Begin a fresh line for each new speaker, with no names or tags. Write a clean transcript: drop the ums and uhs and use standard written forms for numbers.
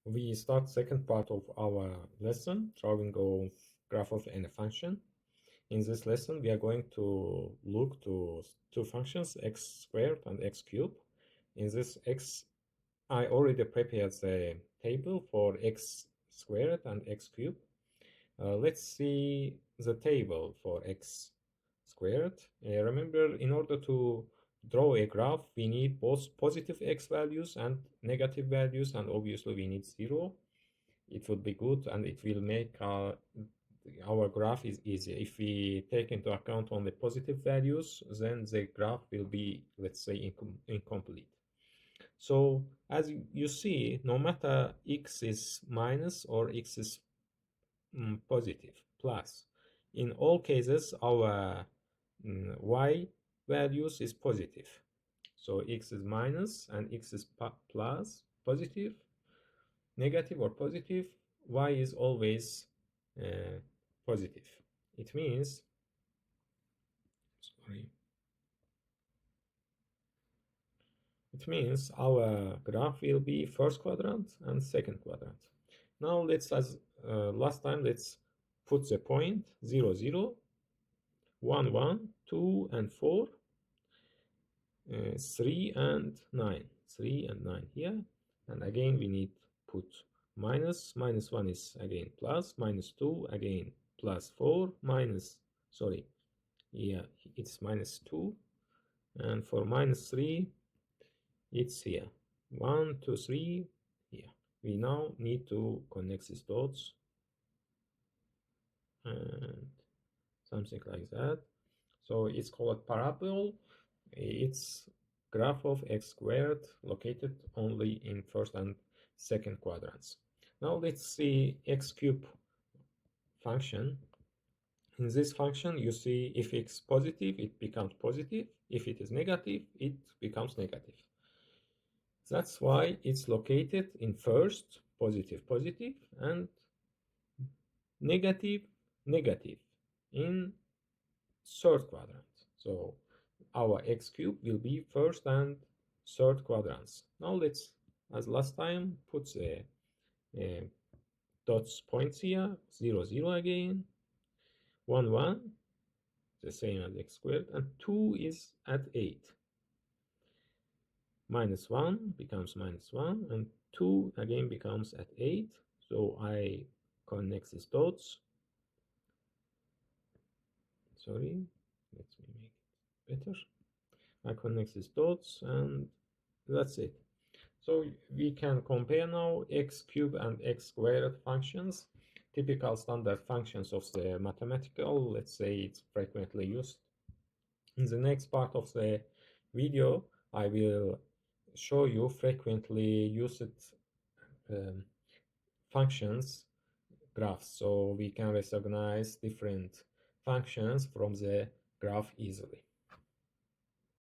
We start second part of our lesson, drawing of graph of any function. In this lesson, we are going to look to two functions, x squared and x cubed. In this x, I already prepared the table for x squared and x cubed. Let's see the table for x squared. Remember, in order to draw a graph, we need both positive x values and negative values, and obviously we need 0. It would be good, and it will make our graph is easier. If we take into account only positive values, then the graph will be, let's say, incomplete. So as you see, no matter x is minus or x is positive, plus, in all cases, our y values is positive. So x is minus and x is plus, positive, negative or positive, y is always positive. It means, our graph will be first quadrant and second quadrant. Now let's, as last time, let's put the point 0, 0, 1, 1, 2 and 4, 3 and 9, 3 and 9 here, and again we need put minus 1 is again plus, minus 2 again plus 4, minus, sorry, yeah, it's minus 2, and for minus 3 it's here, 1, 2, 3 here. We now need to connect these dots and something like that. So it's called parabola. It's graph of x squared located only in first and second quadrants. Now let's see x cube function. In this function, you see if x positive, it becomes positive. If it is negative, it becomes negative. That's why it's located in first, positive, positive, and negative, negative in third quadrant. So our x cube will be first and third quadrants. Now let's, as last time, put the dots points here, 0, 0 again, 1, 1, the same as x squared, and 2 is at 8. Minus 1 becomes minus 1, and 2 again becomes at 8. So I connect these dots. Sorry, let me make it better. I connect these dots, and that's it. So we can compare now x cubed and x squared functions, typical standard functions of the mathematical, let's say it's frequently used. In the next part of the video, I will show you frequently used functions graphs, so we can recognize different functions from the graph easily.